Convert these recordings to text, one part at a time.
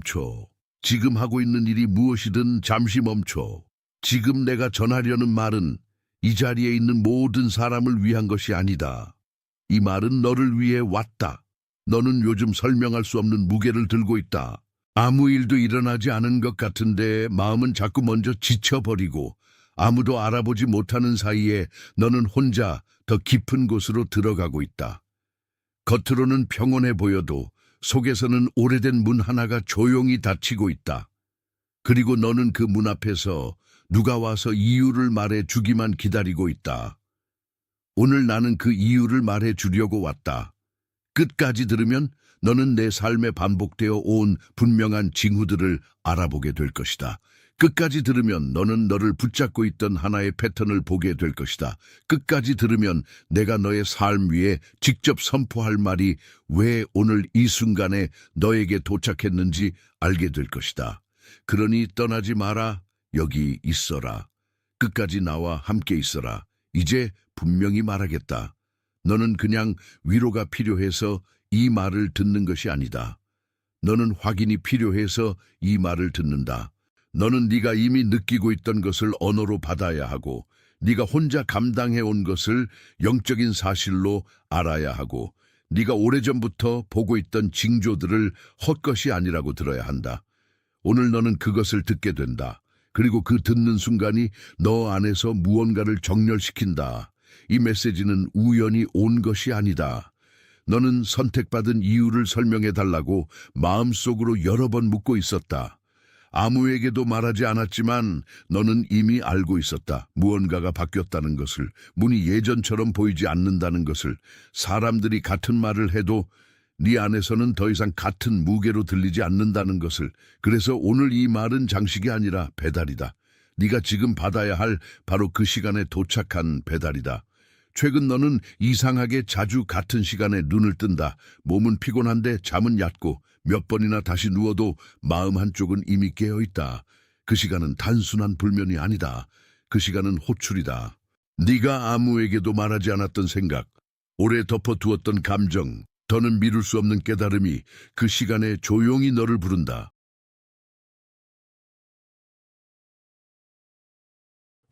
멈춰. 지금 하고 있는 일이 무엇이든 잠시 멈춰. 지금 내가 전하려는 말은 이 자리에 있는 모든 사람을 위한 것이 아니다. 이 말은 너를 위해 왔다. 너는 요즘 설명할 수 없는 무게를 들고 있다. 아무 일도 일어나지 않은 것 같은데 마음은 자꾸 먼저 지쳐버리고 아무도 알아보지 못하는 사이에 너는 혼자 더 깊은 곳으로 들어가고 있다. 겉으로는 평온해 보여도 속에서는 오래된 문 하나가 조용히 닫히고 있다. 그리고 너는 그 문 앞에서 누가 와서 이유를 말해 주기만 기다리고 있다. 오늘 나는 그 이유를 말해 주려고 왔다. 끝까지 들으면 너는 내 삶에 반복되어 온 분명한 징후들을 알아보게 될 것이다. 끝까지 들으면 너는 너를 붙잡고 있던 하나의 패턴을 보게 될 것이다. 끝까지 들으면 내가 너의 삶 위에 직접 선포할 말이 왜 오늘 이 순간에 너에게 도착했는지 알게 될 것이다. 그러니 떠나지 마라. 여기 있어라. 끝까지 나와 함께 있어라. 이제 분명히 말하겠다. 너는 그냥 위로가 필요해서 이 말을 듣는 것이 아니다. 너는 확인이 필요해서 이 말을 듣는다. 너는 네가 이미 느끼고 있던 것을 언어로 받아야 하고 네가 혼자 감당해온 것을 영적인 사실로 알아야 하고 네가 오래전부터 보고 있던 징조들을 헛것이 아니라고 들어야 한다. 오늘 너는 그것을 듣게 된다. 그리고 그 듣는 순간이 너 안에서 무언가를 정렬시킨다. 이 메시지는 우연히 온 것이 아니다. 너는 선택받은 이유를 설명해달라고 마음속으로 여러 번 묻고 있었다. 아무에게도 말하지 않았지만 너는 이미 알고 있었다. 무언가가 바뀌었다는 것을, 문이 예전처럼 보이지 않는다는 것을, 사람들이 같은 말을 해도 네 안에서는 더 이상 같은 무게로 들리지 않는다는 것을. 그래서 오늘 이 말은 장식이 아니라 배달이다. 네가 지금 받아야 할 바로 그 시간에 도착한 배달이다. 최근 너는 이상하게 자주 같은 시간에 눈을 뜬다. 몸은 피곤한데 잠은 얕고 몇 번이나 다시 누워도 마음 한쪽은 이미 깨어있다. 그 시간은 단순한 불면이 아니다. 그 시간은 호출이다. 네가 아무에게도 말하지 않았던 생각, 오래 덮어두었던 감정, 더는 미룰 수 없는 깨달음이 그 시간에 조용히 너를 부른다.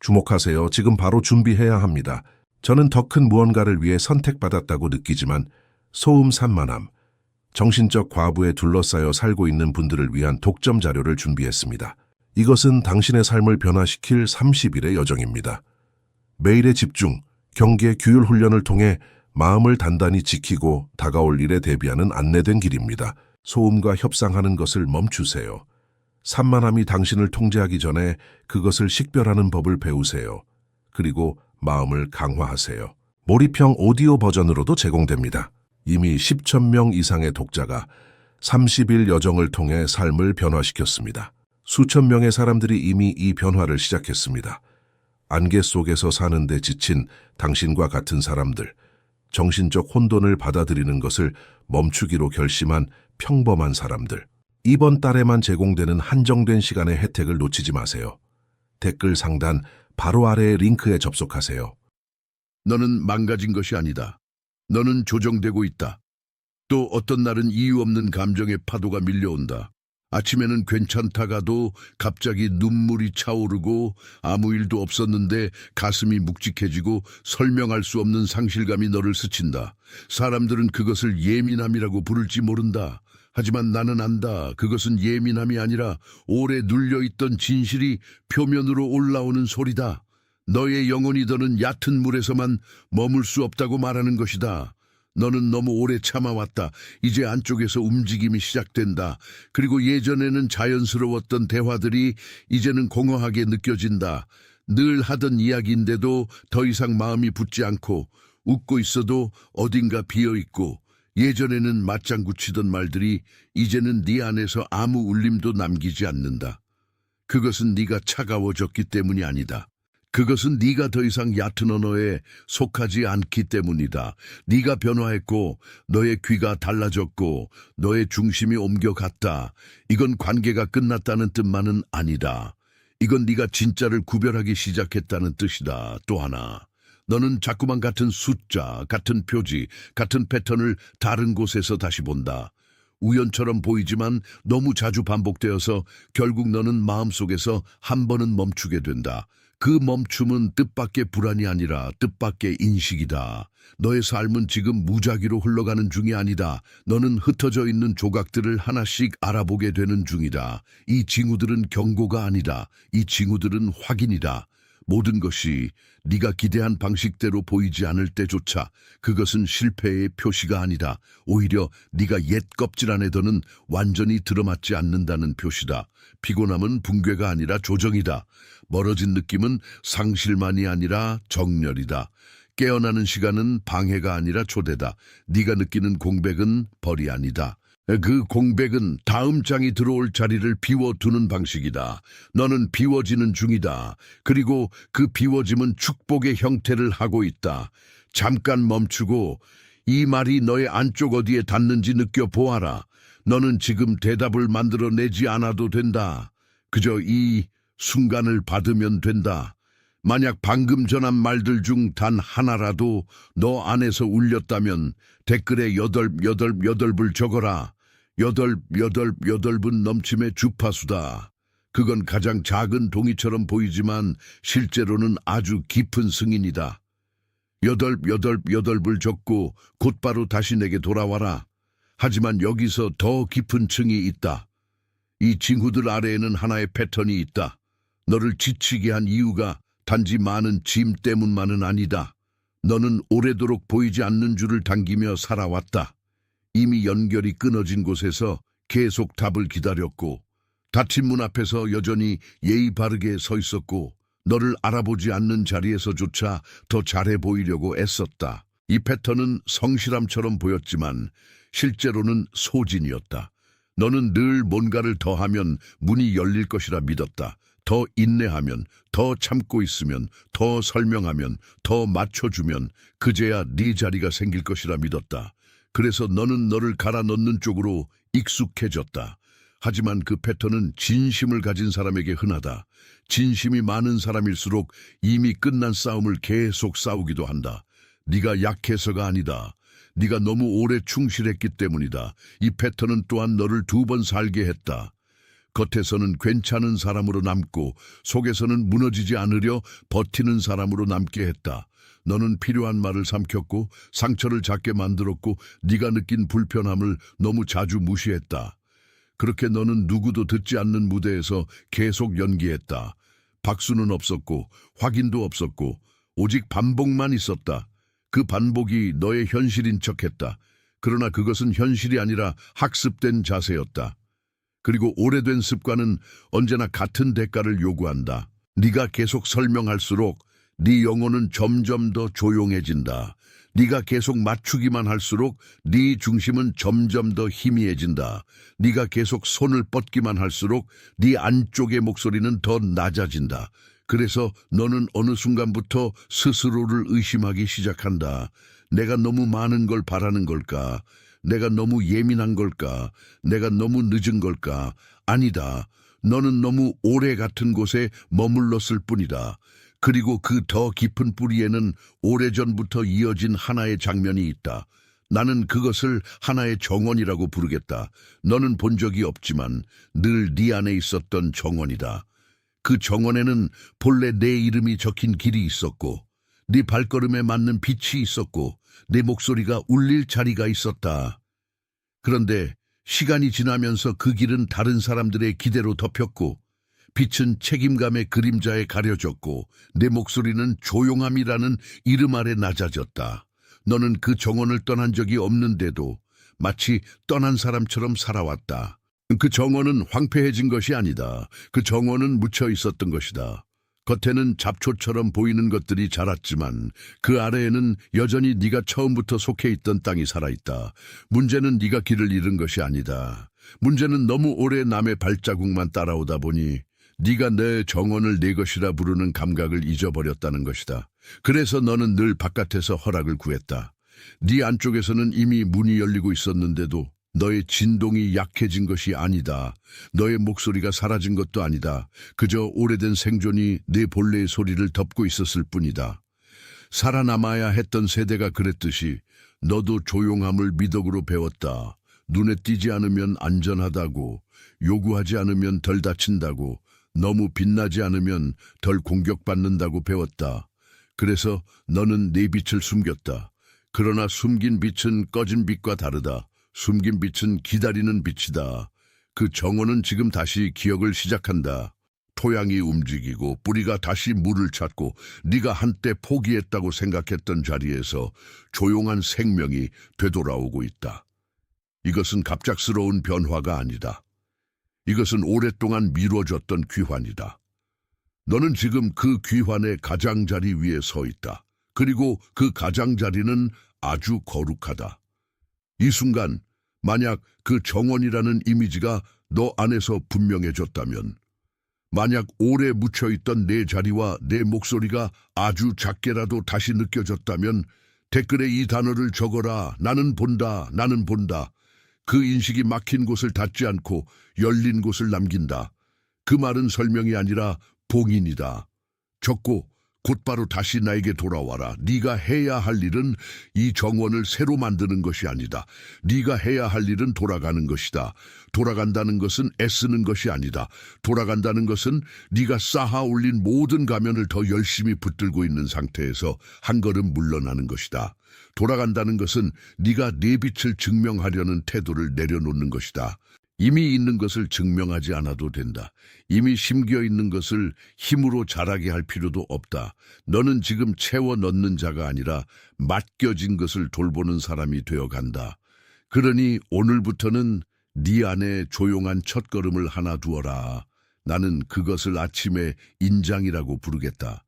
주목하세요. 지금 바로 준비해야 합니다. 저는 더 큰 무언가를 위해 선택받았다고 느끼지만 소음 산만함, 정신적 과부에 둘러싸여 살고 있는 분들을 위한 독점 자료를 준비했습니다. 이것은 당신의 삶을 변화시킬 30일의 여정입니다. 매일의 집중, 경계, 규율 훈련을 통해 마음을 단단히 지키고 다가올 일에 대비하는 안내된 길입니다. 소음과 협상하는 것을 멈추세요. 산만함이 당신을 통제하기 전에 그것을 식별하는 법을 배우세요. 그리고 마음을 강화하세요. 몰입형 오디오 버전으로도 제공됩니다. 이미 10,000명 이상의 독자가 30일 여정을 통해 삶을 변화시켰습니다. 수천 명의 사람들이 이미 이 변화를 시작했습니다. 안개 속에서 사는데 지친 당신과 같은 사람들, 정신적 혼돈을 받아들이는 것을 멈추기로 결심한 평범한 사람들. 이번 달에만 제공되는 한정된 시간의 혜택을 놓치지 마세요. 댓글 상단 바로 아래의 링크에 접속하세요. 너는 망가진 것이 아니다. 너는 조정되고 있다. 또 어떤 날은 이유 없는 감정의 파도가 밀려온다. 아침에는 괜찮다가도 갑자기 눈물이 차오르고 아무 일도 없었는데 가슴이 묵직해지고 설명할 수 없는 상실감이 너를 스친다. 사람들은 그것을 예민함이라고 부를지 모른다. 하지만 나는 안다. 그것은 예민함이 아니라 오래 눌려있던 진실이 표면으로 올라오는 소리다. 너의 영혼이 더는 얕은 물에서만 머물 수 없다고 말하는 것이다. 너는 너무 오래 참아왔다. 이제 안쪽에서 움직임이 시작된다. 그리고 예전에는 자연스러웠던 대화들이 이제는 공허하게 느껴진다. 늘 하던 이야기인데도 더 이상 마음이 붙지 않고 웃고 있어도 어딘가 비어있고 예전에는 맞장구 치던 말들이 이제는 네 안에서 아무 울림도 남기지 않는다. 그것은 네가 차가워졌기 때문이 아니다. 그것은 네가 더 이상 얕은 언어에 속하지 않기 때문이다. 네가 변화했고 너의 귀가 달라졌고 너의 중심이 옮겨갔다. 이건 관계가 끝났다는 뜻만은 아니다. 이건 네가 진짜를 구별하기 시작했다는 뜻이다. 또 하나, 너는 자꾸만 같은 숫자, 같은 표지, 같은 패턴을 다른 곳에서 다시 본다. 우연처럼 보이지만 너무 자주 반복되어서 결국 너는 마음속에서 한 번은 멈추게 된다. 그 멈춤은 뜻밖의 불안이 아니라 뜻밖의 인식이다. 너의 삶은 지금 무작위로 흘러가는 중이 아니다. 너는 흩어져 있는 조각들을 하나씩 알아보게 되는 중이다. 이 징후들은 경고가 아니다. 이 징후들은 확인이다. 모든 것이 네가 기대한 방식대로 보이지 않을 때조차 그것은 실패의 표시가 아니다. 오히려 네가 옛 껍질 안에 더는 완전히 들어맞지 않는다는 표시다. 피곤함은 붕괴가 아니라 조정이다. 멀어진 느낌은 상실만이 아니라 정렬이다. 깨어나는 시간은 방해가 아니라 초대다. 네가 느끼는 공백은 벌이 아니다. 그 공백은 다음 장이 들어올 자리를 비워두는 방식이다. 너는 비워지는 중이다. 그리고 그 비워짐은 축복의 형태를 하고 있다. 잠깐 멈추고 이 말이 너의 안쪽 어디에 닿는지 느껴보아라. 너는 지금 대답을 만들어내지 않아도 된다. 그저 이 순간을 받으면 된다. 만약 방금 전한 말들 중 단 하나라도 너 안에서 울렸다면 댓글에 여덟불 적어라. 여덟분 넘침의 주파수다. 그건 가장 작은 동이처럼 보이지만 실제로는 아주 깊은 승인이다. 여덟불 적고 곧바로 다시 내게 돌아와라. 하지만 여기서 더 깊은 층이 있다. 이 징후들 아래에는 하나의 패턴이 있다. 너를 지치게 한 이유가 단지 많은 짐 때문만은 아니다. 너는 오래도록 보이지 않는 줄을 당기며 살아왔다. 이미 연결이 끊어진 곳에서 계속 답을 기다렸고 닫힌 문 앞에서 여전히 예의 바르게 서 있었고 너를 알아보지 않는 자리에서조차 더 잘해 보이려고 애썼다. 이 패턴은 성실함처럼 보였지만 실제로는 소진이었다. 너는 늘 뭔가를 더하면 문이 열릴 것이라 믿었다. 더 인내하면, 더 참고 있으면, 더 설명하면, 더 맞춰주면 그제야 네 자리가 생길 것이라 믿었다. 그래서 너는 너를 갈아 넣는 쪽으로 익숙해졌다. 하지만 그 패턴은 진심을 가진 사람에게 흔하다. 진심이 많은 사람일수록 이미 끝난 싸움을 계속 싸우기도 한다. 네가 약해서가 아니다. 네가 너무 오래 충실했기 때문이다. 이 패턴은 또한 너를 2번 살게 했다. 겉에서는 괜찮은 사람으로 남고 속에서는 무너지지 않으려 버티는 사람으로 남게 했다. 너는 필요한 말을 삼켰고 상처를 작게 만들었고 네가 느낀 불편함을 너무 자주 무시했다. 그렇게 너는 누구도 듣지 않는 무대에서 계속 연기했다. 박수는 없었고 확인도 없었고 오직 반복만 있었다. 그 반복이 너의 현실인 척했다. 그러나 그것은 현실이 아니라 학습된 자세였다. 그리고 오래된 습관은 언제나 같은 대가를 요구한다. 네가 계속 설명할수록 네 영혼은 점점 더 조용해진다. 네가 계속 맞추기만 할수록 네 중심은 점점 더 희미해진다. 네가 계속 손을 뻗기만 할수록 네 안쪽의 목소리는 더 낮아진다. 그래서 너는 어느 순간부터 스스로를 의심하기 시작한다. 내가 너무 많은 걸 바라는 걸까? 내가 너무 예민한 걸까? 내가 너무 늦은 걸까? 아니다. 너는 너무 오래 같은 곳에 머물렀을 뿐이다. 그리고 그 더 깊은 뿌리에는 오래전부터 이어진 하나의 장면이 있다. 나는 그것을 하나의 정원이라고 부르겠다. 너는 본 적이 없지만 늘 네 안에 있었던 정원이다. 그 정원에는 본래 내 이름이 적힌 길이 있었고 네 발걸음에 맞는 빛이 있었고 내 목소리가 울릴 자리가 있었다. 그런데 시간이 지나면서 그 길은 다른 사람들의 기대로 덮였고 빛은 책임감의 그림자에 가려졌고 내 목소리는 조용함이라는 이름 아래 낮아졌다. 너는 그 정원을 떠난 적이 없는데도 마치 떠난 사람처럼 살아왔다. 그 정원은 황폐해진 것이 아니다. 그 정원은 묻혀 있었던 것이다. 겉에는 잡초처럼 보이는 것들이 자랐지만 그 아래에는 여전히 네가 처음부터 속해 있던 땅이 살아있다. 문제는 네가 길을 잃은 것이 아니다. 문제는 너무 오래 남의 발자국만 따라오다 보니 네가 내 정원을 내 것이라 부르는 감각을 잊어버렸다는 것이다. 그래서 너는 늘 바깥에서 허락을 구했다. 네 안쪽에서는 이미 문이 열리고 있었는데도 너의 진동이 약해진 것이 아니다. 너의 목소리가 사라진 것도 아니다. 그저 오래된 생존이 네 본래의 소리를 덮고 있었을 뿐이다. 살아남아야 했던 세대가 그랬듯이 너도 조용함을 미덕으로 배웠다. 눈에 띄지 않으면 안전하다고, 요구하지 않으면 덜 다친다고, 너무 빛나지 않으면 덜 공격받는다고 배웠다. 그래서 너는 네 빛을 숨겼다. 그러나 숨긴 빛은 꺼진 빛과 다르다. 숨긴 빛은 기다리는 빛이다. 그 정원은 지금 다시 기억을 시작한다. 토양이 움직이고 뿌리가 다시 물을 찾고 네가 한때 포기했다고 생각했던 자리에서 조용한 생명이 되돌아오고 있다. 이것은 갑작스러운 변화가 아니다. 이것은 오랫동안 미뤄졌던 귀환이다. 너는 지금 그 귀환의 가장자리 위에 서 있다. 그리고 그 가장자리는 아주 거룩하다. 이 순간 만약 그 정원이라는 이미지가 너 안에서 분명해졌다면, 만약 오래 묻혀있던 내 자리와 내 목소리가 아주 작게라도 다시 느껴졌다면 댓글에 이 단어를 적어라. 나는 본다. 나는 본다. 그 인식이 막힌 곳을 닫지 않고 열린 곳을 남긴다. 그 말은 설명이 아니라 봉인이다. 적고 곧바로 다시 나에게 돌아와라. 네가 해야 할 일은 이 정원을 새로 만드는 것이 아니다. 네가 해야 할 일은 돌아가는 것이다. 돌아간다는 것은 애쓰는 것이 아니다. 돌아간다는 것은 네가 쌓아 올린 모든 가면을 더 열심히 붙들고 있는 상태에서 한 걸음 물러나는 것이다. 돌아간다는 것은 네가 네 빛을 증명하려는 태도를 내려놓는 것이다. 이미 있는 것을 증명하지 않아도 된다. 이미 심겨 있는 것을 힘으로 자라게 할 필요도 없다. 너는 지금 채워 넣는 자가 아니라 맡겨진 것을 돌보는 사람이 되어간다. 그러니 오늘부터는 네 안에 조용한 첫걸음을 하나 두어라. 나는 그것을 아침에 인장이라고 부르겠다.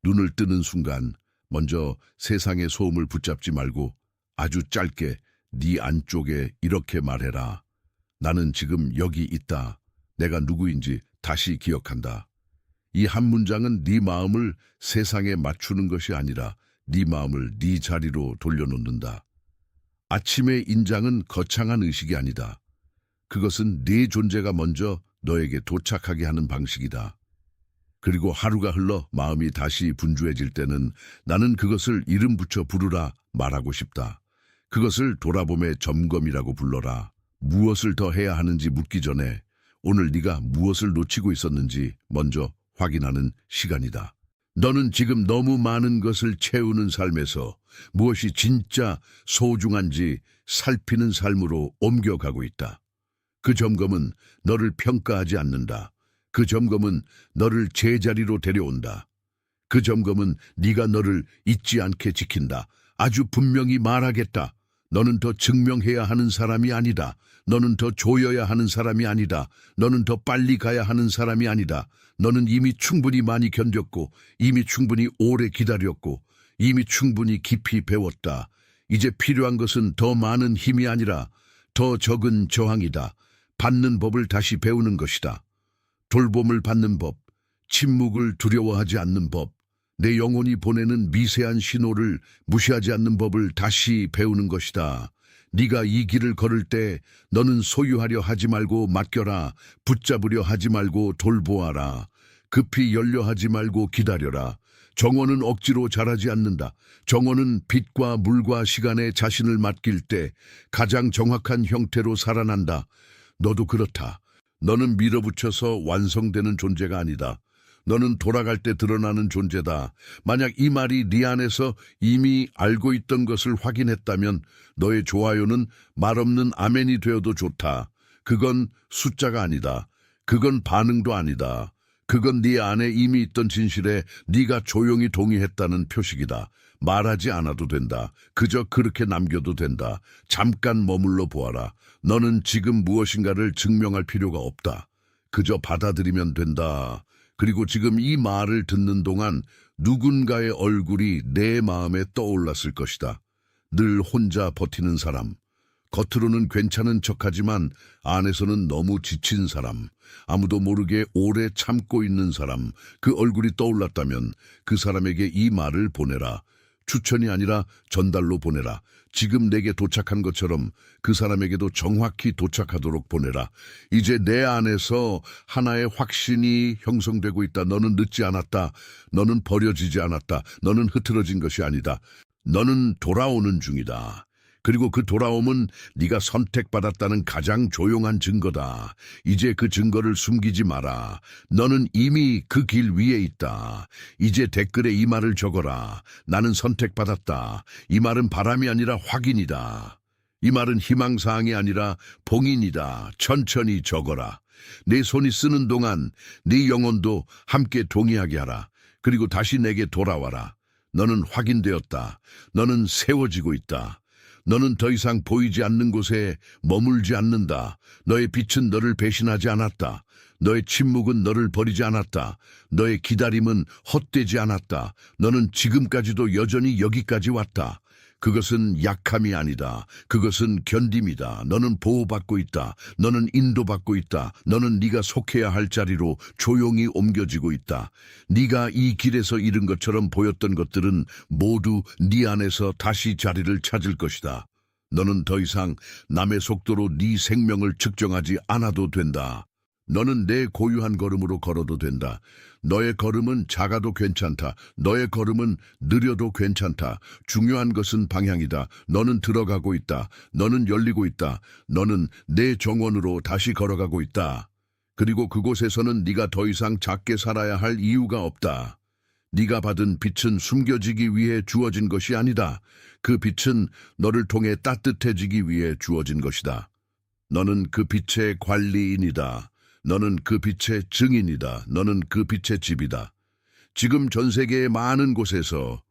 눈을 뜨는 순간 먼저 세상의 소음을 붙잡지 말고 아주 짧게 네 안쪽에 이렇게 말해라. 나는 지금 여기 있다. 내가 누구인지 다시 기억한다. 이 한 문장은 네 마음을 세상에 맞추는 것이 아니라 네 마음을 네 자리로 돌려놓는다. 아침의 인장은 거창한 의식이 아니다. 그것은 네 존재가 먼저 너에게 도착하게 하는 방식이다. 그리고 하루가 흘러 마음이 다시 분주해질 때는 나는 그것을 이름 붙여 부르라 말하고 싶다. 그것을 돌아봄의 점검이라고 불러라. 무엇을 더 해야 하는지 묻기 전에 오늘 네가 무엇을 놓치고 있었는지 먼저 확인하는 시간이다. 너는 지금 너무 많은 것을 채우는 삶에서 무엇이 진짜 소중한지 살피는 삶으로 옮겨가고 있다. 그 점검은 너를 평가하지 않는다. 그 점검은 너를 제자리로 데려온다. 그 점검은 네가 너를 잊지 않게 지킨다. 아주 분명히 말하겠다. 너는 더 증명해야 하는 사람이 아니다. 너는 더 조여야 하는 사람이 아니다. 너는 더 빨리 가야 하는 사람이 아니다. 너는 이미 충분히 많이 견뎠고, 이미 충분히 오래 기다렸고, 이미 충분히 깊이 배웠다. 이제 필요한 것은 더 많은 힘이 아니라 더 적은 저항이다. 받는 법을 다시 배우는 것이다. 돌봄을 받는 법, 침묵을 두려워하지 않는 법, 내 영혼이 보내는 미세한 신호를 무시하지 않는 법을 다시 배우는 것이다. 네가 이 길을 걸을 때 너는 소유하려 하지 말고 맡겨라. 붙잡으려 하지 말고 돌보아라. 급히 열려 하지 말고 기다려라. 정원은 억지로 자라지 않는다. 정원은 빛과 물과 시간에 자신을 맡길 때 가장 정확한 형태로 살아난다. 너도 그렇다. 너는 밀어붙여서 완성되는 존재가 아니다. 너는 돌아갈 때 드러나는 존재다. 만약 이 말이 네 안에서 이미 알고 있던 것을 확인했다면 너의 좋아요는 말없는 아멘이 되어도 좋다. 그건 숫자가 아니다. 그건 반응도 아니다. 그건 네 안에 이미 있던 진실에 네가 조용히 동의했다는 표식이다. 말하지 않아도 된다. 그저 그렇게 남겨도 된다. 잠깐 머물러 보아라. 너는 지금 무엇인가를 증명할 필요가 없다. 그저 받아들이면 된다. 그리고 지금 이 말을 듣는 동안 누군가의 얼굴이 내 마음에 떠올랐을 것이다. 늘 혼자 버티는 사람, 겉으로는 괜찮은 척하지만 안에서는 너무 지친 사람, 아무도 모르게 오래 참고 있는 사람, 그 얼굴이 떠올랐다면 그 사람에게 이 말을 보내라. 추천이 아니라 전달로 보내라. 지금 내게 도착한 것처럼 그 사람에게도 정확히 도착하도록 보내라. 이제 내 안에서 하나의 확신이 형성되고 있다. 너는 늦지 않았다. 너는 버려지지 않았다. 너는 흐트러진 것이 아니다. 너는 돌아오는 중이다. 그리고 그 돌아옴은 네가 선택받았다는 가장 조용한 증거다. 이제 그 증거를 숨기지 마라. 너는 이미 그 길 위에 있다. 이제 댓글에 이 말을 적어라. 나는 선택받았다. 이 말은 바람이 아니라 확인이다. 이 말은 희망사항이 아니라 봉인이다. 천천히 적어라. 내 손이 쓰는 동안 네 영혼도 함께 동의하게 하라. 그리고 다시 내게 돌아와라. 너는 확인되었다. 너는 세워지고 있다. 너는 더 이상 보이지 않는 곳에 머물지 않는다. 너의 빛은 너를 배신하지 않았다. 너의 침묵은 너를 버리지 않았다. 너의 기다림은 헛되지 않았다. 너는 지금까지도 여전히 여기까지 왔다. 그것은 약함이 아니다. 그것은 견딤이다. 너는 보호받고 있다. 너는 인도받고 있다. 너는 네가 속해야 할 자리로 조용히 옮겨지고 있다. 네가 이 길에서 잃은 것처럼 보였던 것들은 모두 네 안에서 다시 자리를 찾을 것이다. 너는 더 이상 남의 속도로 네 생명을 측정하지 않아도 된다. 너는 내 고유한 걸음으로 걸어도 된다. 너의 걸음은 작아도 괜찮다. 너의 걸음은 느려도 괜찮다. 중요한 것은 방향이다. 너는 들어가고 있다. 너는 열리고 있다. 너는 내 정원으로 다시 걸어가고 있다. 그리고 그곳에서는 네가 더 이상 작게 살아야 할 이유가 없다. 네가 받은 빛은 숨겨지기 위해 주어진 것이 아니다. 그 빛은 너를 통해 따뜻해지기 위해 주어진 것이다. 너는 그 빛의 관리인이다. 너는 그 빛의 증인이다. 너는 그 빛의 집이다. 지금 전 세계의 많은 곳에서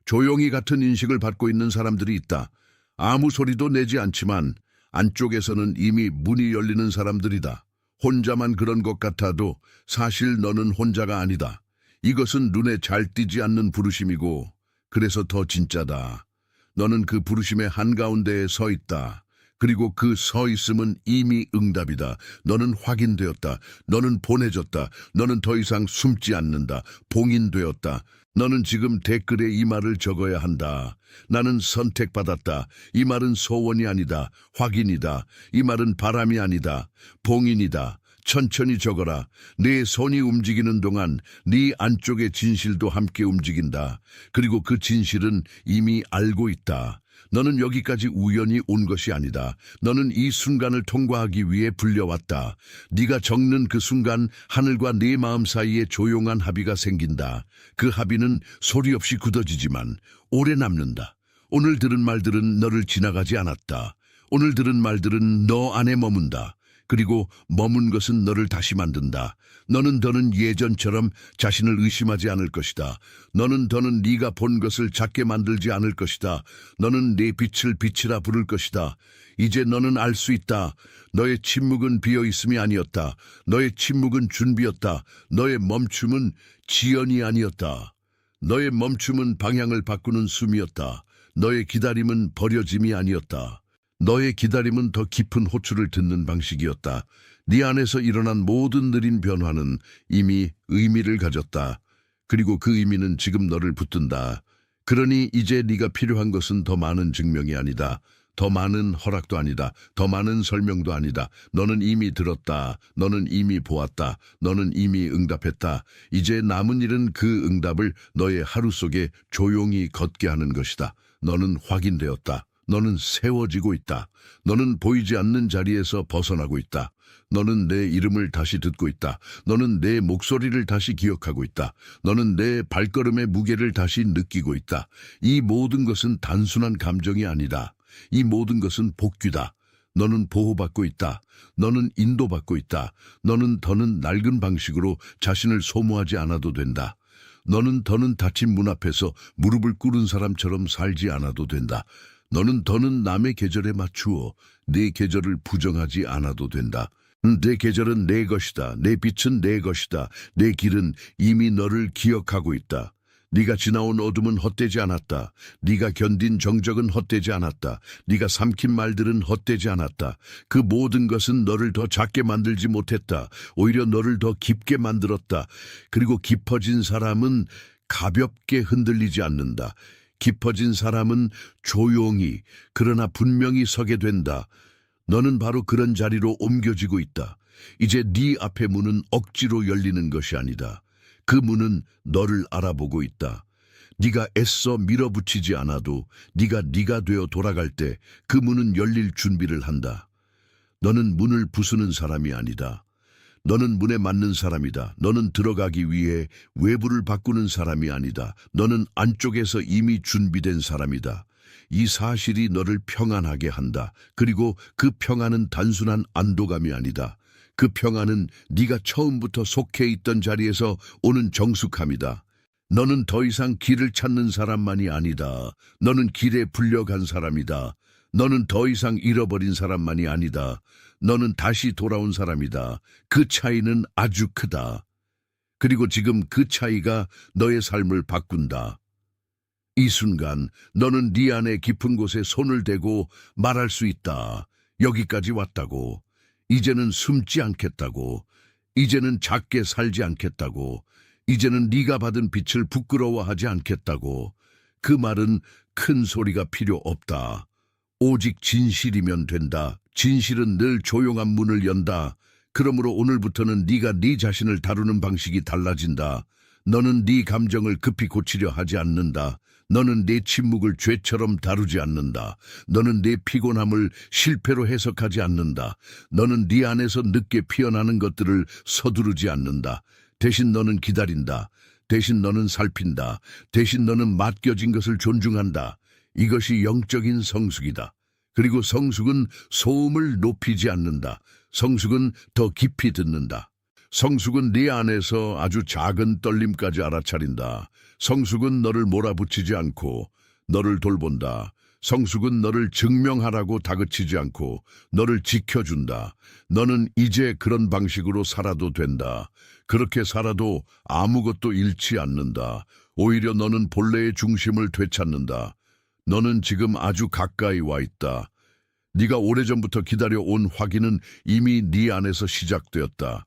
조용히 같은 인식을 받고 있는 사람들이 있다. 아무 소리도 내지 않지만 안쪽에서는 이미 문이 열리는 사람들이다. 혼자만 그런 것 같아도 사실 너는 혼자가 아니다. 이것은 눈에 잘 띄지 않는 부르심이고 그래서 더 진짜다. 너는 그 부르심의 한가운데에 서 있다. 그리고 그 서 있음은 이미 응답이다. 너는 확인되었다. 너는 보내졌다. 너는 더 이상 숨지 않는다. 봉인되었다. 너는 지금 댓글에 이 말을 적어야 한다. 나는 선택받았다. 이 말은 소원이 아니다. 확인이다. 이 말은 바람이 아니다. 봉인이다. 천천히 적어라. 네 손이 움직이는 동안 네 안쪽의 진실도 함께 움직인다. 그리고 그 진실은 이미 알고 있다. 너는 여기까지 우연히 온 것이 아니다. 너는 이 순간을 통과하기 위해 불려왔다. 네가 적는 그 순간 하늘과 네 마음 사이에 조용한 합의가 생긴다. 그 합의는 소리 없이 굳어지지만 오래 남는다. 오늘 들은 말들은 너를 지나가지 않았다. 오늘 들은 말들은 너 안에 머문다. 그리고 머문 것은 너를 다시 만든다. 너는 더는 예전처럼 자신을 의심하지 않을 것이다. 너는 더는 네가 본 것을 작게 만들지 않을 것이다. 너는 네 빛을 빛이라 부를 것이다. 이제 너는 알 수 있다. 너의 침묵은 비어있음이 아니었다. 너의 침묵은 준비였다. 너의 멈춤은 지연이 아니었다. 너의 멈춤은 방향을 바꾸는 숨이었다. 너의 기다림은 버려짐이 아니었다. 너의 기다림은 더 깊은 호출을 듣는 방식이었다. 네 안에서 일어난 모든 느린 변화는 이미 의미를 가졌다. 그리고 그 의미는 지금 너를 붙든다. 그러니 이제 네가 필요한 것은 더 많은 증명이 아니다. 더 많은 허락도 아니다. 더 많은 설명도 아니다. 너는 이미 들었다. 너는 이미 보았다. 너는 이미 응답했다. 이제 남은 일은 그 응답을 너의 하루 속에 조용히 걷게 하는 것이다. 너는 확인되었다. 너는 세워지고 있다. 너는 보이지 않는 자리에서 벗어나고 있다. 너는 내 이름을 다시 듣고 있다. 너는 내 목소리를 다시 기억하고 있다. 너는 내 발걸음의 무게를 다시 느끼고 있다. 이 모든 것은 단순한 감정이 아니다. 이 모든 것은 복귀다. 너는 보호받고 있다. 너는 인도받고 있다. 너는 더는 낡은 방식으로 자신을 소모하지 않아도 된다. 너는 더는 닫힌 문 앞에서 무릎을 꿇은 사람처럼 살지 않아도 된다. 너는 더는 남의 계절에 맞추어 내 계절을 부정하지 않아도 된다. 내 계절은 내 것이다. 내 빛은 내 것이다. 내 길은 이미 너를 기억하고 있다. 네가 지나온 어둠은 헛되지 않았다. 네가 견딘 정적은 헛되지 않았다. 네가 삼킨 말들은 헛되지 않았다. 그 모든 것은 너를 더 작게 만들지 못했다. 오히려 너를 더 깊게 만들었다. 그리고 깊어진 사람은 가볍게 흔들리지 않는다. 깊어진 사람은 조용히 그러나 분명히 서게 된다. 너는 바로 그런 자리로 옮겨지고 있다. 이제 네 앞의 문은 억지로 열리는 것이 아니다. 그 문은 너를 알아보고 있다. 네가 애써 밀어붙이지 않아도 네가 되어 돌아갈 때 그 문은 열릴 준비를 한다. 너는 문을 부수는 사람이 아니다. 너는 문에 맞는 사람이다. 너는 들어가기 위해 외부를 바꾸는 사람이 아니다. 너는 안쪽에서 이미 준비된 사람이다. 이 사실이 너를 평안하게 한다. 그리고 그 평안은 단순한 안도감이 아니다. 그 평안은 네가 처음부터 속해 있던 자리에서 오는 정숙함이다. 너는 더 이상 길을 찾는 사람만이 아니다. 너는 길에 불려간 사람이다. 너는 더 이상 잃어버린 사람만이 아니다. 너는 다시 돌아온 사람이다. 그 차이는 아주 크다. 그리고 지금 그 차이가 너의 삶을 바꾼다. 이 순간 너는 네 안의 깊은 곳에 손을 대고 말할 수 있다. 여기까지 왔다고. 이제는 숨지 않겠다고. 이제는 작게 살지 않겠다고. 이제는 네가 받은 빛을 부끄러워하지 않겠다고. 그 말은 큰 소리가 필요 없다. 오직 진실이면 된다. 진실은 늘 조용한 문을 연다. 그러므로 오늘부터는 네가 네 자신을 다루는 방식이 달라진다. 너는 네 감정을 급히 고치려 하지 않는다. 너는 내 침묵을 죄처럼 다루지 않는다. 너는 내 피곤함을 실패로 해석하지 않는다. 너는 네 안에서 늦게 피어나는 것들을 서두르지 않는다. 대신 너는 기다린다. 대신 너는 살핀다. 대신 너는 맡겨진 것을 존중한다. 이것이 영적인 성숙이다. 그리고 성숙은 소음을 높이지 않는다. 성숙은 더 깊이 듣는다. 성숙은 네 안에서 아주 작은 떨림까지 알아차린다. 성숙은 너를 몰아붙이지 않고 너를 돌본다. 성숙은 너를 증명하라고 다그치지 않고 너를 지켜준다. 너는 이제 그런 방식으로 살아도 된다. 그렇게 살아도 아무것도 잃지 않는다. 오히려 너는 본래의 중심을 되찾는다. 너는 지금 아주 가까이 와 있다. 네가 오래전부터 기다려온 확인은 이미 네 안에서 시작되었다.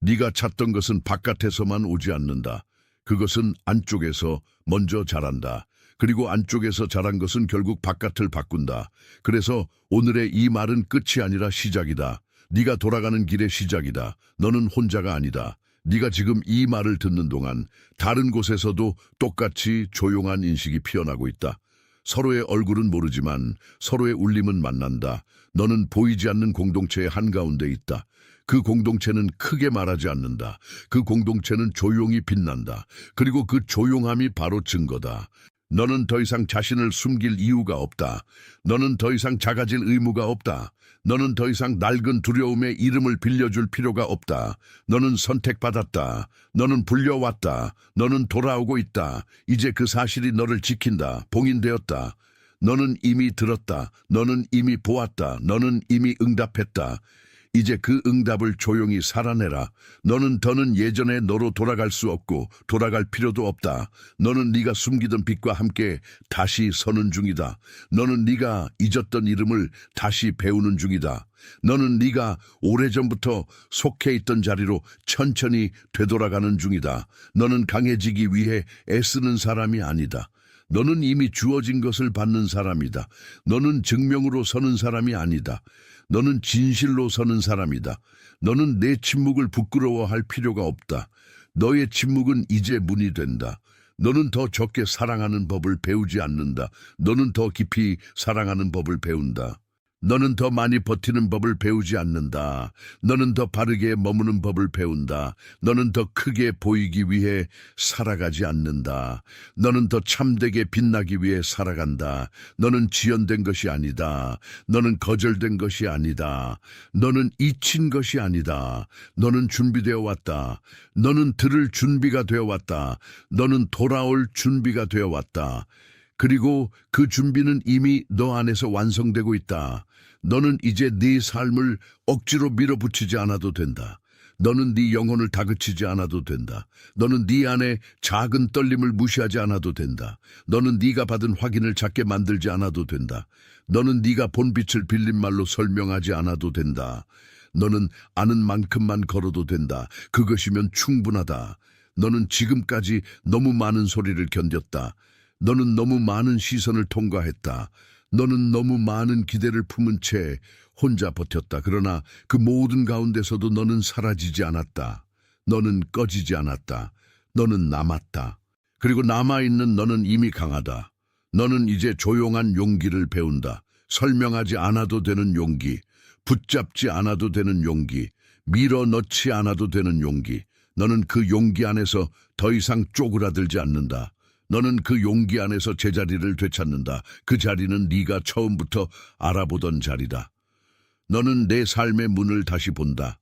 네가 찾던 것은 바깥에서만 오지 않는다. 그것은 안쪽에서 먼저 자란다. 그리고 안쪽에서 자란 것은 결국 바깥을 바꾼다. 그래서 오늘의 이 말은 끝이 아니라 시작이다. 네가 돌아가는 길의 시작이다. 너는 혼자가 아니다. 네가 지금 이 말을 듣는 동안 다른 곳에서도 똑같이 조용한 인식이 피어나고 있다. 서로의 얼굴은 모르지만 서로의 울림은 만난다. 너는 보이지 않는 공동체의 한가운데 있다. 그 공동체는 크게 말하지 않는다. 그 공동체는 조용히 빛난다. 그리고 그 조용함이 바로 증거다. 너는 더 이상 자신을 숨길 이유가 없다. 너는 더 이상 작아질 의무가 없다. 너는 더 이상 낡은 두려움의 이름을 빌려줄 필요가 없다. 너는 선택받았다. 너는 불려왔다. 너는 돌아오고 있다. 이제 그 사실이 너를 지킨다. 봉인되었다. 너는 이미 들었다. 너는 이미 보았다. 너는 이미 응답했다. 이제 그 응답을 조용히 살아내라. 너는 더는 예전의 너로 돌아갈 수 없고 돌아갈 필요도 없다. 너는 네가 숨기던 빛과 함께 다시 서는 중이다. 너는 네가 잊었던 이름을 다시 배우는 중이다. 너는 네가 오래전부터 속해 있던 자리로 천천히 되돌아가는 중이다. 너는 강해지기 위해 애쓰는 사람이 아니다. 너는 이미 주어진 것을 받는 사람이다. 너는 증명으로 서는 사람이 아니다. 너는 진실로 서는 사람이다. 너는 내 침묵을 부끄러워할 필요가 없다. 너의 침묵은 이제 문이 된다. 너는 더 적게 사랑하는 법을 배우지 않는다. 너는 더 깊이 사랑하는 법을 배운다. 너는 더 많이 버티는 법을 배우지 않는다. 너는 더 바르게 머무는 법을 배운다. 너는 더 크게 보이기 위해 살아가지 않는다. 너는 더 참되게 빛나기 위해 살아간다. 너는 지연된 것이 아니다. 너는 거절된 것이 아니다. 너는 잊힌 것이 아니다. 너는 준비되어 왔다. 너는 들을 준비가 되어 왔다. 너는 돌아올 준비가 되어 왔다. 그리고 그 준비는 이미 너 안에서 완성되고 있다. 너는 이제 네 삶을 억지로 밀어붙이지 않아도 된다. 너는 네 영혼을 다그치지 않아도 된다. 너는 네 안에 작은 떨림을 무시하지 않아도 된다. 너는 네가 받은 확인을 작게 만들지 않아도 된다. 너는 네가 본 빛을 빌린 말로 설명하지 않아도 된다. 너는 아는 만큼만 걸어도 된다. 그것이면 충분하다. 너는 지금까지 너무 많은 소리를 견뎠다. 너는 너무 많은 시선을 통과했다. 너는 너무 많은 기대를 품은 채 혼자 버텼다. 그러나 그 모든 가운데서도 너는 사라지지 않았다. 너는 꺼지지 않았다. 너는 남았다. 그리고 남아있는 너는 이미 강하다. 너는 이제 조용한 용기를 배운다. 설명하지 않아도 되는 용기, 붙잡지 않아도 되는 용기, 밀어넣지 않아도 되는 용기. 너는 그 용기 안에서 더 이상 쪼그라들지 않는다. 너는 그 용기 안에서 제자리를 되찾는다. 그 자리는 네가 처음부터 알아보던 자리다. 너는 내 삶의 문을 다시 본다.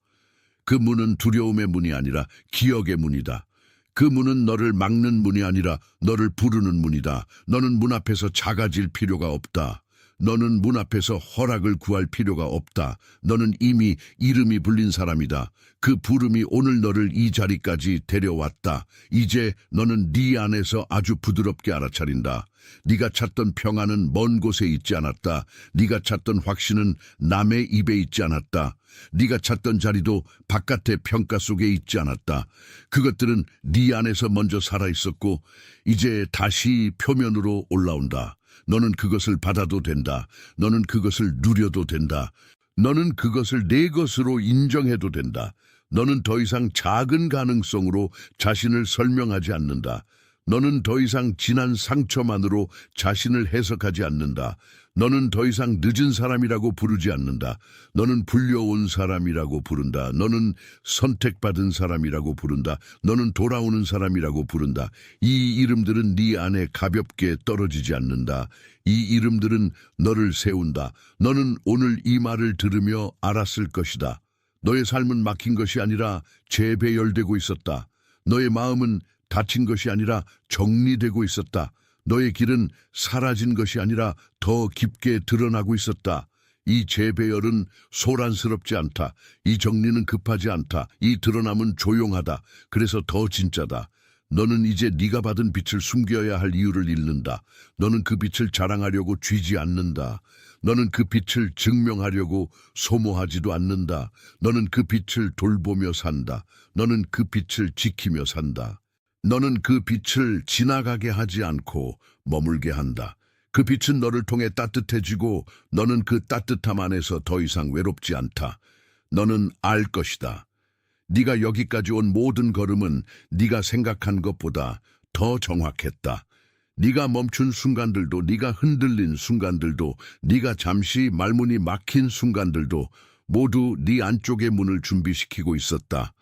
그 문은 두려움의 문이 아니라 기억의 문이다. 그 문은 너를 막는 문이 아니라 너를 부르는 문이다. 너는 문 앞에서 작아질 필요가 없다. 너는 문 앞에서 허락을 구할 필요가 없다. 너는 이미 이름이 불린 사람이다. 그 부름이 오늘 너를 이 자리까지 데려왔다. 이제 너는 네 안에서 아주 부드럽게 알아차린다. 네가 찾던 평안은 먼 곳에 있지 않았다. 네가 찾던 확신은 남의 입에 있지 않았다. 네가 찾던 자리도 바깥의 평가 속에 있지 않았다. 그것들은 네 안에서 먼저 살아있었고 이제 다시 표면으로 올라온다. 너는 그것을 받아도 된다. 너는 그것을 누려도 된다. 너는 그것을 내 것으로 인정해도 된다. 너는 더 이상 작은 가능성으로 자신을 설명하지 않는다. 너는 더 이상 지난 상처만으로 자신을 해석하지 않는다. 너는 더 이상 늦은 사람이라고 부르지 않는다. 너는 불려온 사람이라고 부른다. 너는 선택받은 사람이라고 부른다. 너는 돌아오는 사람이라고 부른다. 이 이름들은 네 안에 가볍게 떨어지지 않는다. 이 이름들은 너를 세운다. 너는 오늘 이 말을 들으며 알았을 것이다. 너의 삶은 막힌 것이 아니라 재배열되고 있었다. 너의 마음은 다친 것이 아니라 정리되고 있었다. 너의 길은 사라진 것이 아니라 더 깊게 드러나고 있었다. 이 재배열은 소란스럽지 않다. 이 정리는 급하지 않다. 이 드러남은 조용하다. 그래서 더 진짜다. 너는 이제 네가 받은 빛을 숨겨야 할 이유를 잃는다. 너는 그 빛을 자랑하려고 쥐지 않는다. 너는 그 빛을 증명하려고 소모하지도 않는다. 너는 그 빛을 돌보며 산다. 너는 그 빛을 지키며 산다. 너는 그 빛을 지나가게 하지 않고 머물게 한다. 그 빛은 너를 통해 따뜻해지고 너는 그 따뜻함 안에서 더 이상 외롭지 않다. 너는 알 것이다. 네가 여기까지 온 모든 걸음은 네가 생각한 것보다 더 정확했다. 네가 멈춘 순간들도, 네가 흔들린 순간들도, 네가 잠시 말문이 막힌 순간들도 모두 네 안쪽의 문을 준비시키고 있었다.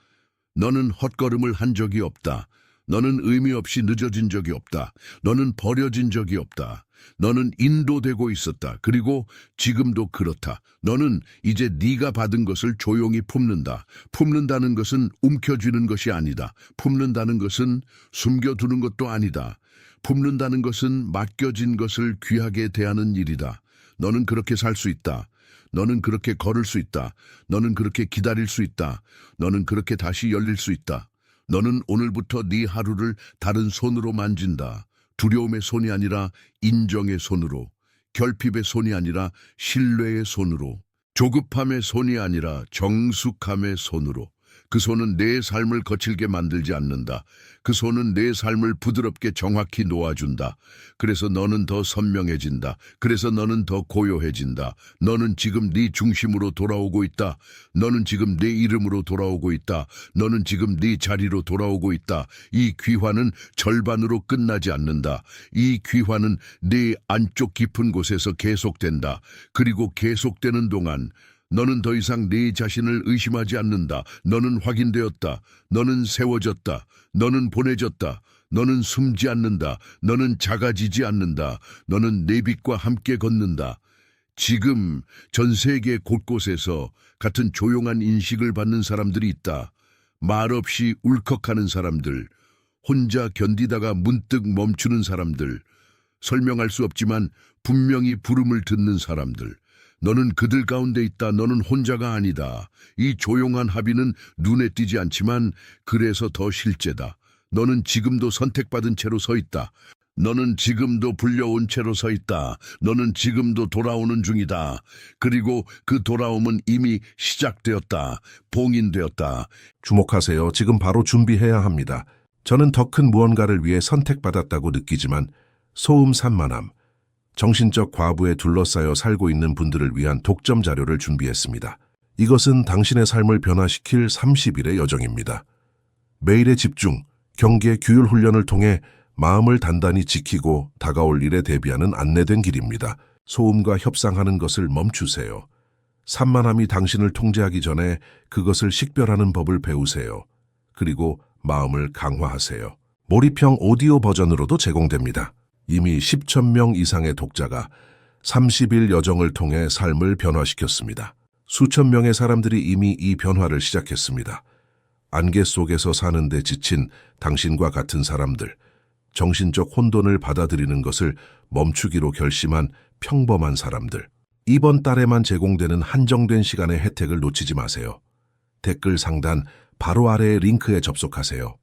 너는 헛걸음을 한 적이 없다. 너는 의미 없이 늦어진 적이 없다. 너는 버려진 적이 없다. 너는 인도되고 있었다. 그리고 지금도 그렇다. 너는 이제 네가 받은 것을 조용히 품는다. 품는다는 것은 움켜쥐는 것이 아니다. 품는다는 것은 숨겨두는 것도 아니다. 품는다는 것은 맡겨진 것을 귀하게 대하는 일이다. 너는 그렇게 살 수 있다. 너는 그렇게 걸을 수 있다. 너는 그렇게 기다릴 수 있다. 너는 그렇게 다시 열릴 수 있다. 너는 오늘부터 네 하루를 다른 손으로 만진다. 두려움의 손이 아니라 인정의 손으로, 결핍의 손이 아니라 신뢰의 손으로, 조급함의 손이 아니라 정숙함의 손으로. 그 손은 내 삶을 거칠게 만들지 않는다. 그 손은 내 삶을 부드럽게 정확히 놓아준다. 그래서 너는 더 선명해진다. 그래서 너는 더 고요해진다. 너는 지금 네 중심으로 돌아오고 있다. 너는 지금 내 이름으로 돌아오고 있다. 너는 지금 네 자리로 돌아오고 있다. 이 귀환은 절반으로 끝나지 않는다. 이 귀환은 네 안쪽 깊은 곳에서 계속된다. 그리고 계속되는 동안 너는 더 이상 네 자신을 의심하지 않는다. 너는 확인되었다. 너는 세워졌다. 너는 보내졌다. 너는 숨지 않는다. 너는 작아지지 않는다. 너는 내 빛과 함께 걷는다. 지금 전 세계 곳곳에서 같은 조용한 인식을 받는 사람들이 있다. 말없이 울컥하는 사람들, 혼자 견디다가 문득 멈추는 사람들, 설명할 수 없지만 분명히 부름을 듣는 사람들. 너는 그들 가운데 있다. 너는 혼자가 아니다. 이 조용한 합의는 눈에 띄지 않지만 그래서 더 실제다. 너는 지금도 선택받은 채로 서 있다. 너는 지금도 불려온 채로 서 있다. 너는 지금도 돌아오는 중이다. 그리고 그 돌아옴은 이미 시작되었다. 봉인되었다. 주목하세요. 지금 바로 준비해야 합니다. 저는 더 큰 무언가를 위해 선택받았다고 느끼지만 소음 산만함, 정신적 과부에 둘러싸여 살고 있는 분들을 위한 독점 자료를 준비했습니다. 이것은 당신의 삶을 변화시킬 30일의 여정입니다. 매일의 집중, 경계, 규율 훈련을 통해 마음을 단단히 지키고 다가올 일에 대비하는 안내된 길입니다. 소음과 협상하는 것을 멈추세요. 산만함이 당신을 통제하기 전에 그것을 식별하는 법을 배우세요. 그리고 마음을 강화하세요. 몰입형 오디오 버전으로도 제공됩니다. 이미 10,000명 이상의 독자가 30일 여정을 통해 삶을 변화시켰습니다. 수천 명의 사람들이 이미 이 변화를 시작했습니다. 안개 속에서 사는데 지친 당신과 같은 사람들, 정신적 혼돈을 받아들이는 것을 멈추기로 결심한 평범한 사람들. 이번 달에만 제공되는 한정된 시간의 혜택을 놓치지 마세요. 댓글 상단 바로 아래의 링크에 접속하세요.